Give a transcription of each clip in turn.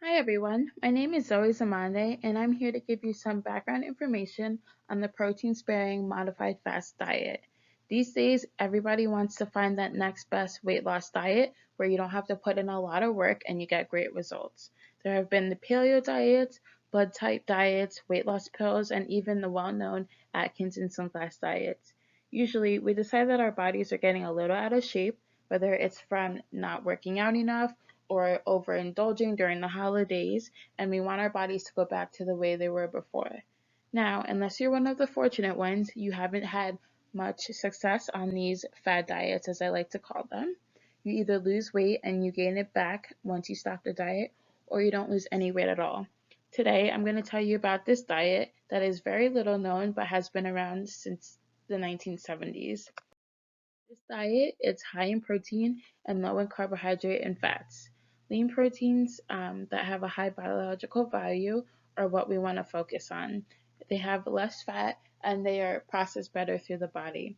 Hi everyone, my name is Zoe Zamande and I'm here to give you some background information on the protein-sparing modified fast diet. These days, everybody wants to find that next best weight loss diet where you don't have to put in a lot of work and you get great results. There have been the paleo diets, blood type diets, weight loss pills, and even the well-known Atkins and Slimfast diets. Usually, we decide that our bodies are getting a little out of shape, whether it's from not working out enough or overindulging during the holidays, and we want our bodies to go back to the way they were before. Now, unless you're one of the fortunate ones, you haven't had much success on these fad diets, as I like to call them. You either lose weight and you gain it back once you stop the diet, or you don't lose any weight at all. Today, I'm going to tell you about this diet that is very little known but has been around since the 1970s. This diet is high in protein and low in carbohydrate and fats. Lean proteins that have a high biological value are what we want to focus on. They have less fat and they are processed better through the body.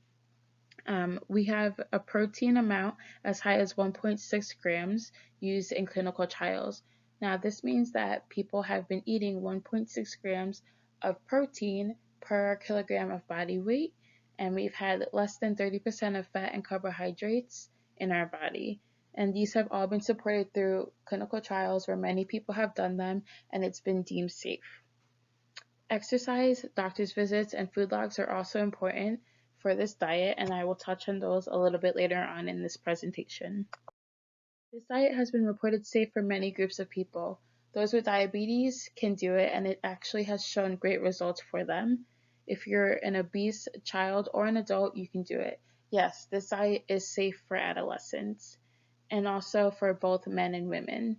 We have a protein amount as high as 1.6 grams used in clinical trials. Now, this means that people have been eating 1.6 grams of protein per kilogram of body weight, and we've had less than 30% of fat and carbohydrates in our body. And these have all been supported through clinical trials where many people have done them, and it's been deemed safe. Exercise, doctor's visits, and food logs are also important for this diet, and I will touch on those a little bit later on in this presentation. This diet has been reported safe for many groups of people. Those with diabetes can do it, and it actually has shown great results for them. If you're an obese child or an adult, you can do it. Yes, this diet is safe for adolescents and also for both men and women.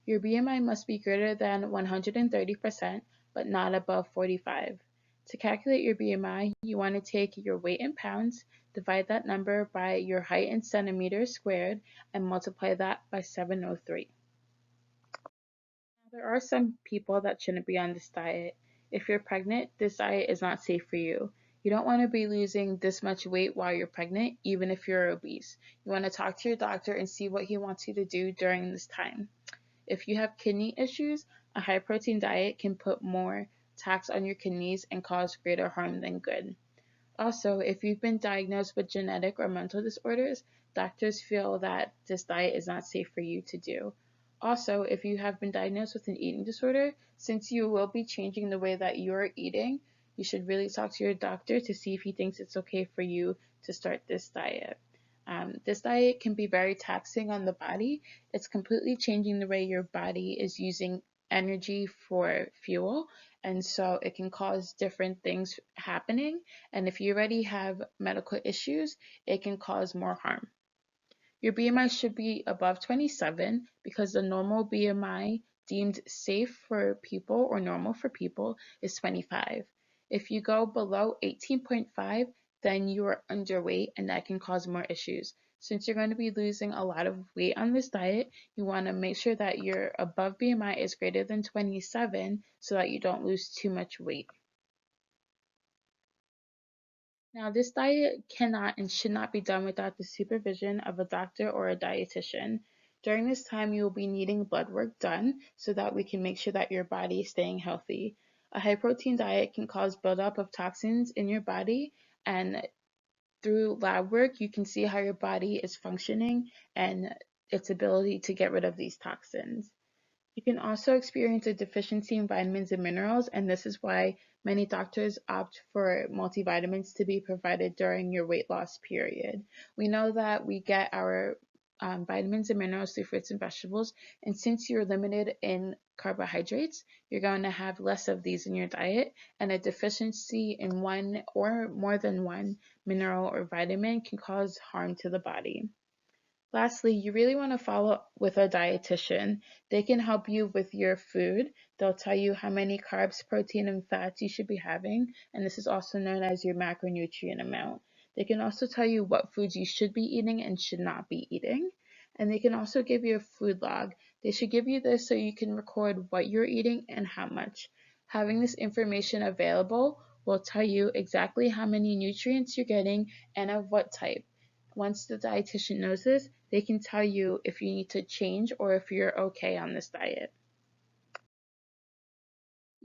Your BMI must be greater than 130%, but not above 45. To calculate your BMI, you want to take your weight in pounds, divide that number by your height in centimeters squared, and multiply that by 703. Now, there are some people that shouldn't be on this diet. If you're pregnant, this diet is not safe for you. You don't want to be losing this much weight while you're pregnant, even if you're obese. You want to talk to your doctor and see what he wants you to do during this time. If you have kidney issues, a high protein diet can put more tax on your kidneys and cause greater harm than good. Also, if you've been diagnosed with genetic or mental disorders, doctors feel that this diet is not safe for you to do. Also, if you have been diagnosed with an eating disorder, since you will be changing the way that you're eating, you should really talk to your doctor to see if he thinks it's okay for you to start this diet. This diet can be very taxing on the body. It's completely changing the way your body is using energy for fuel, and so it can cause different things happening. And if you already have medical issues, it can cause more harm. Your BMI should be above 27 because the normal BMI deemed safe for people or normal for people is 25. If you go below 18.5, then you are underweight and that can cause more issues. Since you're going to be losing a lot of weight on this diet, you want to make sure that your above BMI is greater than 27 so that you don't lose too much weight. Now, this diet cannot and should not be done without the supervision of a doctor or a dietitian. During this time, you will be needing blood work done so that we can make sure that your body is staying healthy. A high protein diet can cause buildup of toxins in your body, and through lab work, you can see how your body is functioning and its ability to get rid of these toxins. You can also experience a deficiency in vitamins and minerals, and this is why many doctors opt for multivitamins to be provided during your weight loss period. We know that we get our vitamins and minerals through fruits and vegetables, and since you're limited in carbohydrates, you're going to have less of these in your diet, and a deficiency in one or more than one mineral or vitamin can cause harm to the body. Lastly, you really want to follow up with a dietitian. They can help you with your food. They'll tell you how many carbs, protein, and fats you should be having, and this is also known as your macronutrient amount. They can also tell you what foods you should be eating and should not be eating. And they can also give you a food log. They should give you this so you can record what you're eating and how much. Having this information available will tell you exactly how many nutrients you're getting and of what type. Once the dietitian knows this, they can tell you if you need to change or if you're okay on this diet.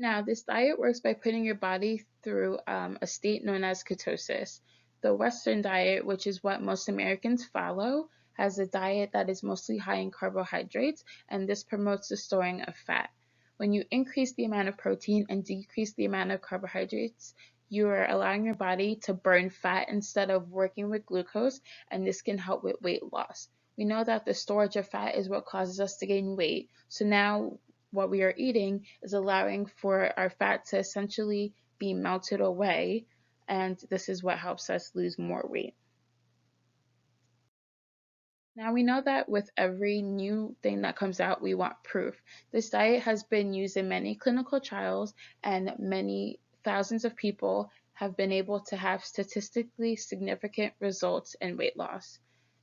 Now, this diet works by putting your body through a state known as ketosis. The Western diet, which is what most Americans follow, has a diet that is mostly high in carbohydrates, and this promotes the storing of fat. When you increase the amount of protein and decrease the amount of carbohydrates, you are allowing your body to burn fat instead of working with glucose, and this can help with weight loss. We know that the storage of fat is what causes us to gain weight, so now what we are eating is allowing for our fat to essentially be melted away, and this is what helps us lose more weight. Now we know that with every new thing that comes out, we want proof. This diet has been used in many clinical trials, and many thousands of people have been able to have statistically significant results in weight loss.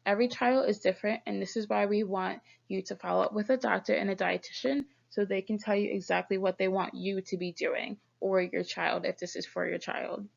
Every trial is different, and this is why we want you to follow up with a doctor and a dietitian so they can tell you exactly what they want you to be doing, or your child if this is for your child.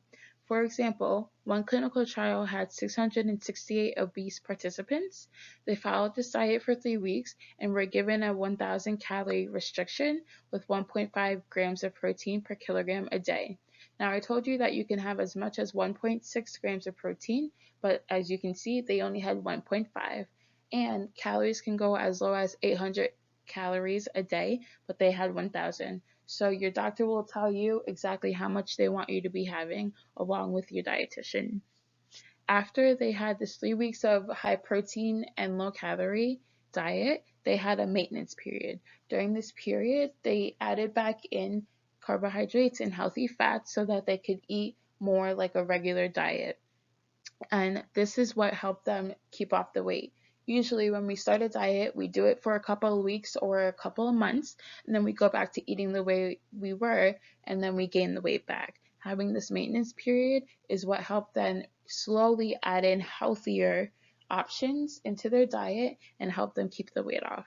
For example, one clinical trial had 668 obese participants. They followed this diet for 3 weeks and were given a 1,000 calorie restriction with 1.5 grams of protein per kilogram a day. Now, I told you that you can have as much as 1.6 grams of protein, but as you can see, they only had 1.5. And calories can go as low as 800 calories a day, but they had 1,000. So your doctor will tell you exactly how much they want you to be having along with your dietitian. After they had this 3 weeks of high protein and low calorie diet, they had a maintenance period. During this period, they added back in carbohydrates and healthy fats so that they could eat more like a regular diet. And this is what helped them keep off the weight. Usually when we start a diet, we do it for a couple of weeks or a couple of months, and then we go back to eating the way we were, and then we gain the weight back. Having this maintenance period is what helped them slowly add in healthier options into their diet and help them keep the weight off.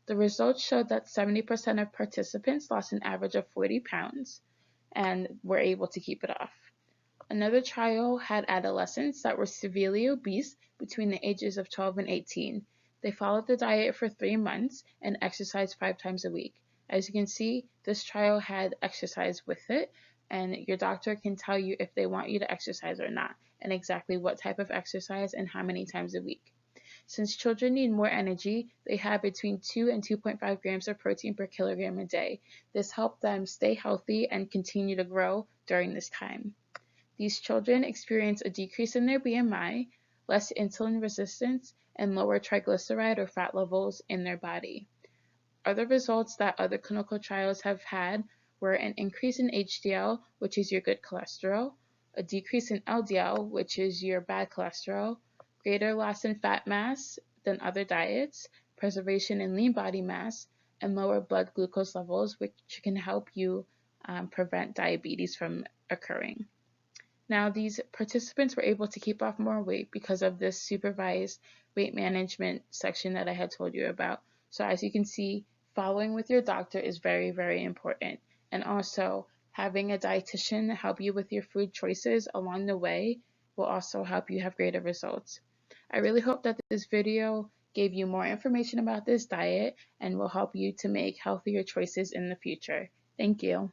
The results showed that 70% of participants lost an average of 40 pounds and were able to keep it off. Another trial had adolescents that were severely obese between the ages of 12 and 18. They followed the diet for 3 months and exercised 5 times a week. As you can see, this trial had exercise with it, and your doctor can tell you if they want you to exercise or not, and exactly what type of exercise and how many times a week. Since children need more energy, they have between 2 and 2.5 grams of protein per kilogram a day. This helped them stay healthy and continue to grow during this time. These children experience a decrease in their BMI, less insulin resistance, and lower triglyceride or fat levels in their body. Other results that other clinical trials have had were an increase in HDL, which is your good cholesterol, a decrease in LDL, which is your bad cholesterol, greater loss in fat mass than other diets, preservation in lean body mass, and lower blood glucose levels, which can help you prevent diabetes from occurring. Now, these participants were able to keep off more weight because of this supervised weight management section that I had told you about. So as you can see, following with your doctor is very, very important. And also, having a dietitian help you with your food choices along the way will also help you have greater results. I really hope that this video gave you more information about this diet and will help you to make healthier choices in the future. Thank you.